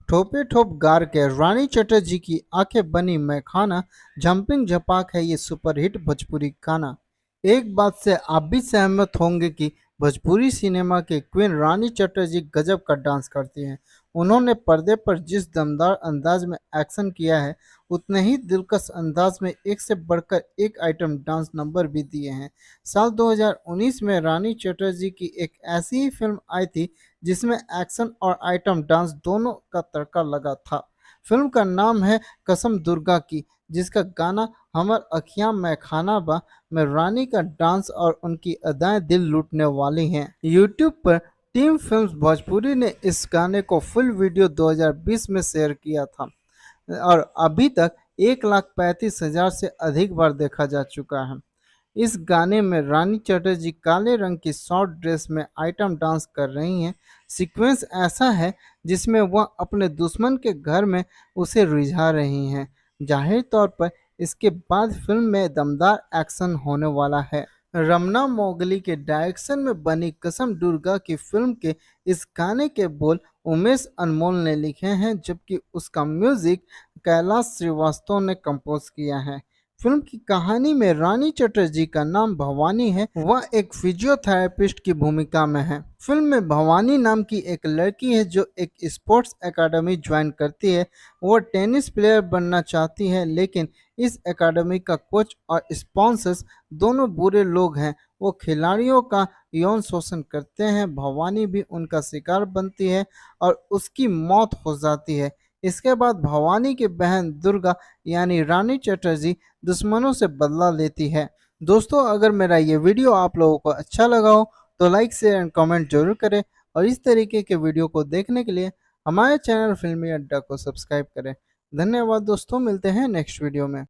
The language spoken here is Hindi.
ठोपे ठोप गार के रानी चटर्जी की आंखें बनी मैं खाना, जंपिंग झपाक है ये सुपरहिट भोजपुरी गाना। एक बात से आप भी सहमत होंगे कि भोजपुरी सिनेमा के क्वीन रानी चटर्जी गजब का डांस करती हैं। उन्होंने पर्दे पर जिस दमदार अंदाज में एक्शन किया है, उतने ही दिलकश अंदाज में एक से बढ़कर एक आइटम डांस नंबर भी दिए हैं। साल 2019 में रानी चटर्जी की एक ऐसी ही फिल्म आई थी जिसमें एक्शन और आइटम डांस दोनों का तड़का लगा था। फिल्म का नाम है कसम दुर्गा की, जिसका गाना हमर अखियां मैं खाना बा में रानी का डांस और उनकी अदाएं दिल लूटने वाली हैं। यूट्यूब पर टीम फिल्म्स भोजपुरी ने इस गाने को फुल वीडियो 2020 में शेयर किया था और अभी तक 1,35,000 से अधिक बार देखा जा चुका है। इस गाने में रानी चटर्जी काले रंग की शॉर्ट ड्रेस में आइटम डांस कर रही हैं। सीक्वेंस ऐसा है जिसमें वह अपने दुश्मन के घर में उसे रिझा रही हैं। जाहिर तौर पर इसके बाद फिल्म में दमदार एक्शन होने वाला है। रमना मोगली के डायरेक्शन में बनी कसम दुर्गा की फिल्म के इस गाने के बोल उमेश अनमोल ने लिखे हैं, जबकि उसका म्यूजिक कैलाश श्रीवास्तव ने कंपोज किया है। फिल्म की कहानी में रानी चटर्जी का नाम भवानी है। वह एक फिजियोथेरेपिस्ट की भूमिका में है। फिल्म में भवानी नाम की एक लड़की है जो एक स्पोर्ट्स एकेडमी ज्वाइन करती है। वो टेनिस प्लेयर बनना चाहती है, लेकिन इस एकेडमी का कोच और स्पॉन्सर्स दोनों बुरे लोग हैं। वो खिलाड़ियों का यौन शोषण करते हैं। भवानी भी उनका शिकार बनती है और उसकी मौत हो जाती है। इसके बाद भवानी की बहन दुर्गा यानी रानी चटर्जी दुश्मनों से बदला लेती है। दोस्तों, अगर मेरा ये वीडियो आप लोगों को अच्छा लगा हो तो लाइक शेयर एंड कमेंट जरूर करें और इस तरीके के वीडियो को देखने के लिए हमारे चैनल फिल्मी अड्डा को सब्सक्राइब करें। धन्यवाद दोस्तों, मिलते हैं नेक्स्ट वीडियो में।